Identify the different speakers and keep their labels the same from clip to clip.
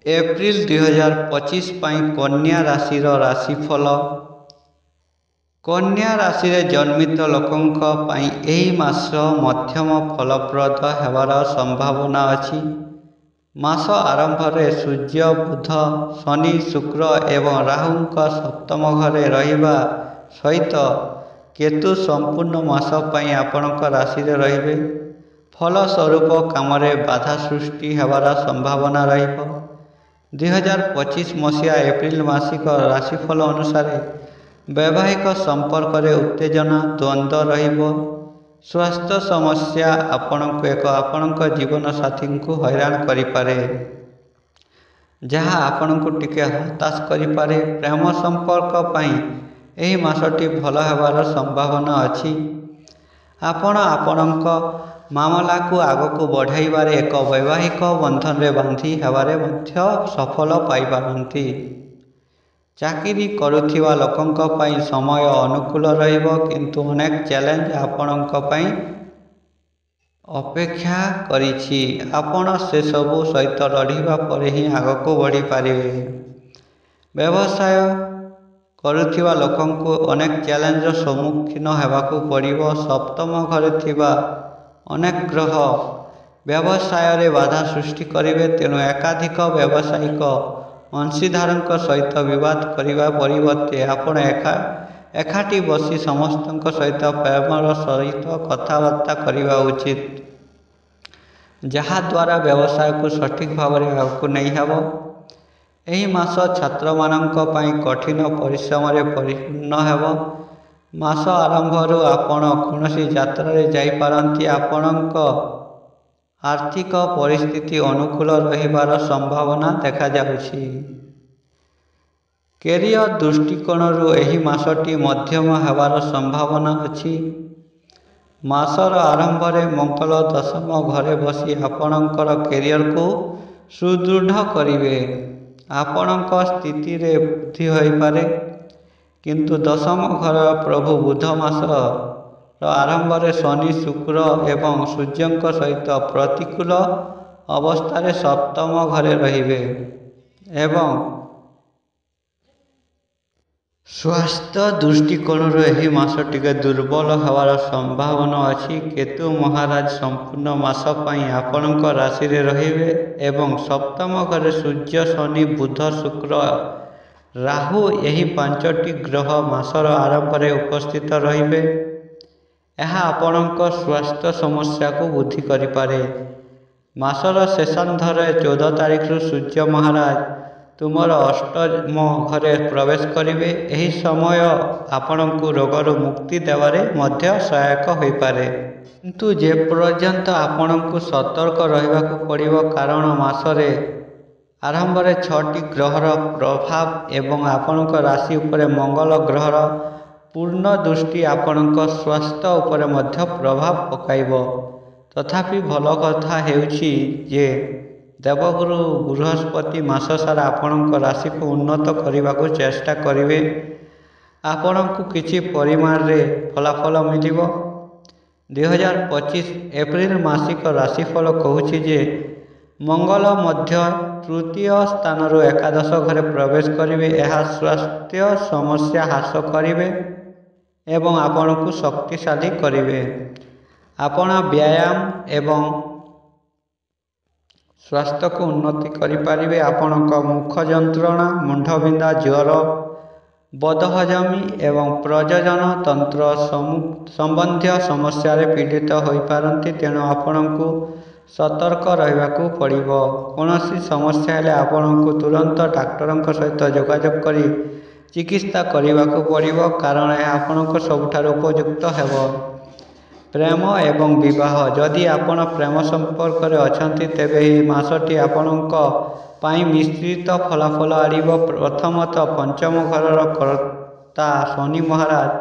Speaker 1: April 2025 कन्या राशि राशिफल। कन्या राशि रे जन्मित लोकंक पई एही मास मध्यम फलप्रद हेबार संभावना अछि। मास आरंभ रे सूर्य बुध शनि शुक्र एवं राहुंक सप्तम घरे रहिबा सहित केतु संपूर्ण मास पई आपणक राशि रे रहिबे। फलस्वरूप काम रे बाधा सृष्टि हेबार संभावना रहिबो। 2025 मसीहा एप्रिल मासिक राशिफल अनुसार वैवाहिक संपर्क रे उत्तेजना द्वंद्व रहिबो। स्वास्थ्य समस्या आपणक जीवन साथी को हैरान करिपारे, जहाँ आपणक टिके हताश करिपारे। प्रेम संपर्क पई एही मासटी भल हेबार संभावना अछि। आपणक मामला को आगको बढ़ाइबारे एक वैवाहिक बंधन रे बांधी हेबारे मध्य सफल पाइबारंती। चाकरी करुथिबा लोकंक पई समय अनुकूल रहिबो, किंतु अनेक चैलेंज आपणक पई अपेक्षा करिछि। आपण से सबु सहित लढ़िबा परे ही आगको बढ़ी पारिबे। व्यवसाय करुथिबा लोकंको अनेक चैलेंज सम्मुखीन हेबाकू पड़िबो। सप्तम घरे थिबा अनेक ग्रह व्यवसाय रे बाधा सृष्टि करिवे, तेणु एकाधिक व्यावसायिक अंशीदारंक सहित विवाद करिवा परिवर्ते आपण एकाठी बसी समस्तंक सहित प्रेमर सहित कथबार्ता करिवा उचित, जहा द्वारा व्यवसाय को सठिक भाव में आगको नहीं हेबो। एही मास छात्र मानंक पई कठिन परिश्रम रे परिपूर्ण हेबो। मास आरंभरू आपण कोनोसी यात्रा रे जाई पारंती। आपणक आर्थिक परिस्थिति अनुकूल रहिबार संभावना देखा जाउछि। कैरियर दृष्टिकोणरू एही मासटी मध्यम हेबार संभावना अछि। मासर आरंभ रे मंगल दशम घरे बसी आपणकर कैरियर को सुदृढ़ करिवे। आपणक स्थिति रे वृद्धि होई पारे, किंतु दशम घर प्रभु बुध मास आरंभ रे शनि शुक्र एवं सूर्यंक सहित प्रतिकूल अवस्था सप्तम घरे रहिबे एवं स्वास्थ्य दृष्टिकोण एही मास टिके दुर्बल हेबार संभावना अछि। केतु महाराज संपूर्ण मास पई आपणक राशि रे रहिबे एवं सप्तम घरे सूर्य शनि बुध शुक्र राहु यही पांचटी ग्रह मासर आरंभ रे उपस्थित रहिबे। यह आपणक स्वास्थ्य समस्या को वृद्धि करिपारे। मासर शेषार्धरे 14 तारीख रु सूर्य महाराज तुमर अष्टम घरे प्रवेश करिवे। एही समय आपणकु रोगरु मुक्ति देवारे मध्य सहायक होई पारे, किंतु जे पर्यंत आपणकु सतर्क रहिबाकु पड़िबो, कारण मासरे आरंभ रे 6टी ग्रहर प्रभाव एवं आपणक राशि उपरे मंगल ग्रहर पूर्ण दृष्टि आपणक स्वास्थ्य उपरे मध्य प्रभाव पकाइबो। तथापि भल कथा हेउछि जे देवगुरु बृहस्पति मास सारा आपणक राशि को उन्नत करने को चेष्टा करिवे। आपणकु किछि परिमाण रे फलाफल मिलिबो। 2025 एप्रिल मासिक राशिफल कहूछि जे मंगल मध्य तृतीय स्थान रु एकादश घरे प्रवेश करिवे। यह स्वास्थ्य समस्या ह्रास करिवे एवं आपण को शक्तिशाली करिवे। आपण व्यायाम एवं स्वास्थ्य को उन्नति करिपारिवे। आपणक मुख जंत्रणा, मुंडबिंधा, ज्वर, बदहजमी एवं प्रजनन तंत्र संबंधी समस्या रे पीड़ित होई पारंती, तेणु आपणकु सतर्क रहिबाकू पड़िबो। कोनोसी समस्या हेले आपणकु तुरंत डाक्टरंक सहित जोगाजोग करी चिकित्सा करिबाकू पड़िबो, कारण यह आपणक सबुठार उपयुक्त हेबो। प्रेम एवं विवाह, जदि आपण प्रेम संपर्क रे अछंती तेबे एही मासटी आपणक पाई मिश्रित फलाफल आनिबो। प्रथमतः पंचम घरर कर्ता शनि महाराज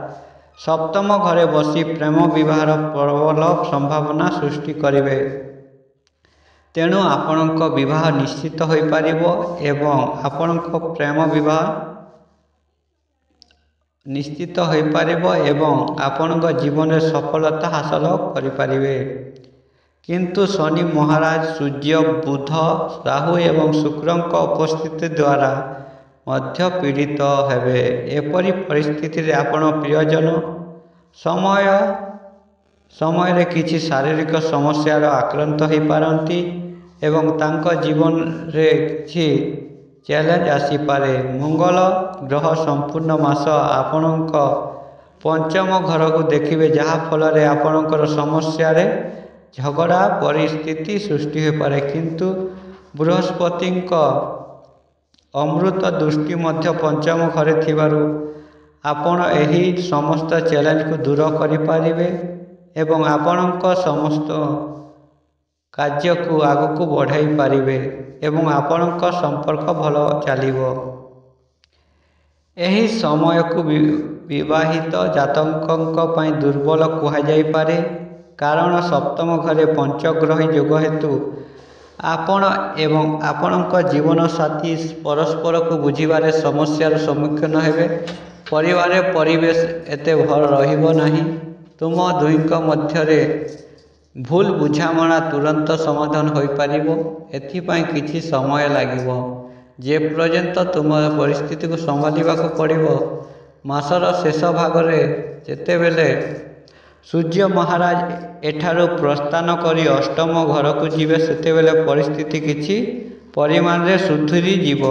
Speaker 1: सप्तम घरे बसी प्रेम विवाहर प्रबल संभावना सृष्टि करिवे, तेणु आपणक विवाह निश्चित होई पारिबो एवं आपणक प्रेम विवाह निश्चित होई पारिबो एवं आपणक जीवन में सफलता हासिल करिपारिबे। କିନ୍ତୁ ଶନି ମହାରାଜ, ସୂର୍ଯ୍ୟ, ବୁଧ, ରାହୁ ଏବଂ ଶୁକ୍ରଙ୍କ ଉପସ୍ଥିତି ଦ୍ୱାରା ମଧ୍ୟ ପୀଡ଼ିତ ହେବେ। ଏପରି ପରିସ୍ଥିତିରେ ଆପଣ ପ୍ରିୟଜନ ସମୟରେ କିଛି ଶାରୀରିକ ସମସ୍ୟାର ଆକ୍ରାନ୍ତ ହୋଇପାରନ୍ତି ଏବଂ ତାଙ୍କ ଜୀବନରେ କିଛି ଚ୍ୟାଲେଞ୍ଜ ଆସିପାରେ। ମଙ୍ଗଳ ଗ୍ରହ ସମ୍ପୂର୍ଣ୍ଣ ମାସ ଆପଣଙ୍କ ପଞ୍ଚମ ଘରକୁ ଦେଖିବେ, ଯାହା ଫଳରେ ଆପଣଙ୍କର ସମସ୍ୟାରେ ଝଗଡ଼ା ପରିସ୍ଥିତି ସୃଷ୍ଟି ହୋଇପାରେ। କିନ୍ତୁ ବୃହସ୍ପତିଙ୍କ ଅମୃତ ଦୃଷ୍ଟି ମଧ୍ୟ ପଞ୍ଚମ ଘରେ ଥିବାରୁ ଆପଣ ଏହି ସମସ୍ତ ଚ୍ୟାଲେଞ୍ଜକୁ ଦୂର କରିପାରିବେ ଏବଂ ଆପଣଙ୍କ ସମସ୍ତ କାର୍ଯ୍ୟକୁ ଆଗକୁ ବଢ଼ାଇ ପାରିବେ ଏବଂ ଆପଣଙ୍କ ସମ୍ପର୍କ ଭଲ ଚାଲିବ। ଏହି ସମୟକୁ ବିବାହିତ ଜାତକଙ୍କ ପାଇଁ ଦୁର୍ବଳ କୁହାଯାଇପାରେ, କାରଣ ସପ୍ତମ ଘରେ ପଞ୍ଚଗ୍ରହୀ ଯୋଗ ହେତୁ ଆପଣ ଏବଂ ଆପଣଙ୍କ ଜୀବନସାଥୀ ପରସ୍ପରକୁ ବୁଝିବାରେ ସମସ୍ୟାର ସମ୍ମୁଖୀନ ହେବେ। ପରିବାରରେ ପରିବେଶ ଏତେ ଭଲ ରହିବ ନାହିଁ। ତୁମ ଦୁହିଁଙ୍କ ମଧ୍ୟରେ ଭୁଲ ବୁଝାମଣା ତୁରନ୍ତ ସମାଧାନ ହୋଇପାରିବ। ଏଥିପାଇଁ କିଛି ସମୟ ଲାଗିବ। ଯେପର୍ଯ୍ୟନ୍ତ ତୁମ ପରିସ୍ଥିତିକୁ ସମ୍ଭାଳିବାକୁ ପଡ଼ିବ। ମାସର ଶେଷ ଭାଗରେ ଯେତେବେଳେ ସୂର୍ଯ୍ୟ ମହାରାଜ ଏଠାରୁ ପ୍ରସ୍ଥାନ କରି ଅଷ୍ଟମ ଘରକୁ ଯିବେ, ସେତେବେଳେ ପରିସ୍ଥିତି କିଛି ପରିମାଣରେ ସୁଧୁରିଯିବ।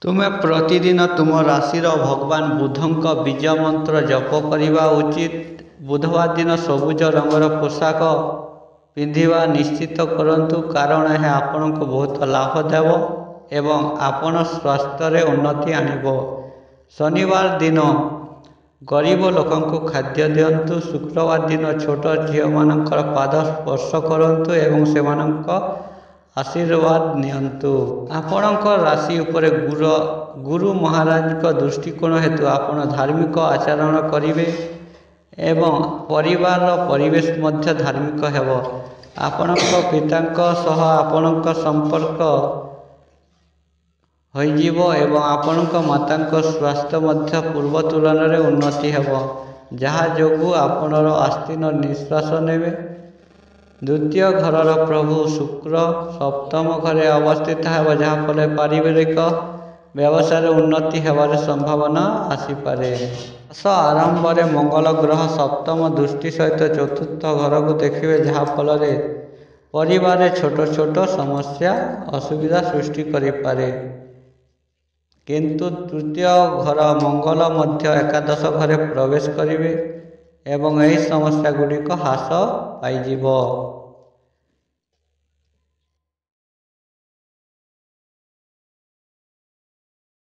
Speaker 1: ତୁମେ ପ୍ରତିଦିନ ତୁମ ରାଶିର ଭଗବାନ ବୁଧଙ୍କ ବୀଜ ମନ୍ତ୍ର ଜପ କରିବା ଉଚିତ। ବୁଧବାର ଦିନ ସବୁଜ ରଙ୍ଗର ପୋଷାକ ପିନ୍ଧିବା ନିଶ୍ଚିତ କରନ୍ତୁ, କାରଣ ଏହା ଆପଣଙ୍କୁ ବହୁତ ଲାଭ ଦେବ ଏବଂ ଆପଣ ସ୍ୱାସ୍ଥ୍ୟରେ ଉନ୍ନତି ଆଣିବ। ଶନିବାର ଦିନ ଗରିବ ଲୋକଙ୍କୁ ଖାଦ୍ୟ ଦିଅନ୍ତୁ। ଶୁକ୍ରବାର ଦିନ ଛୋଟ ଝିଅମାନଙ୍କର ପାଦ ସ୍ପର୍ଶ କରନ୍ତୁ ଏବଂ ସେମାନଙ୍କ ଆଶୀର୍ବାଦ ନିଅନ୍ତୁ। ଆପଣଙ୍କ ରାଶି ଉପରେ ଗୁରୁ ମହାରାଜଙ୍କ ଦୃଷ୍ଟିକୋଣ ହେତୁ ଆପଣ ଧାର୍ମିକ ଆଚରଣ କରିବେ ଏବଂ ପରିବାରର ପରିବେଶ ମଧ୍ୟ ଧାର୍ମିକ ହେବ। ଆପଣଙ୍କ ପିତାଙ୍କ ସହ ଆପଣଙ୍କ ସମ୍ପର୍କ ହୋଇଯିବ ଏବଂ ଆପଣଙ୍କ ମାତାଙ୍କ ସ୍ୱାସ୍ଥ୍ୟ ମଧ୍ୟ ପୂର୍ବ ତୁଳନାରେ ଉନ୍ନତି ହେବ, ଯାହା ଯୋଗୁଁ ଆପଣର ଆସ୍ଥିର ନିଶ୍ୱାସ ନେବେ। ଦ୍ୱିତୀୟ ଘରର ପ୍ରଭୁ ଶୁକ୍ର ସପ୍ତମ ଘରେ ଅବସ୍ଥିତ ହେବ, ଯାହାଫଳରେ ପାରିବାରିକ ବ୍ୟବସାୟରେ ଉନ୍ନତି ହେବାର ସମ୍ଭାବନା ଆସିପାରେ। ମାସ ଆରମ୍ଭରେ ମଙ୍ଗଳ ଗ୍ରହ ସପ୍ତମ ଦୃଷ୍ଟି ସହିତ ଚତୁର୍ଥ ଘରକୁ ଦେଖିବେ, ଯାହାଫଳରେ ପରିବାରରେ ଛୋଟ ଛୋଟ ସମସ୍ୟା ଅସୁବିଧା ସୃଷ୍ଟି କରିପାରେ। କିନ୍ତୁ ତୃତୀୟ ଘର ମଙ୍ଗଳ ମଧ୍ୟ ଏକାଦଶ ଘରେ ପ୍ରବେଶ କରିବେ ଏବଂ ଏହି ସମସ୍ୟା ଗୁଡ଼ିକ ହ୍ରାସ ପାଇଯିବ।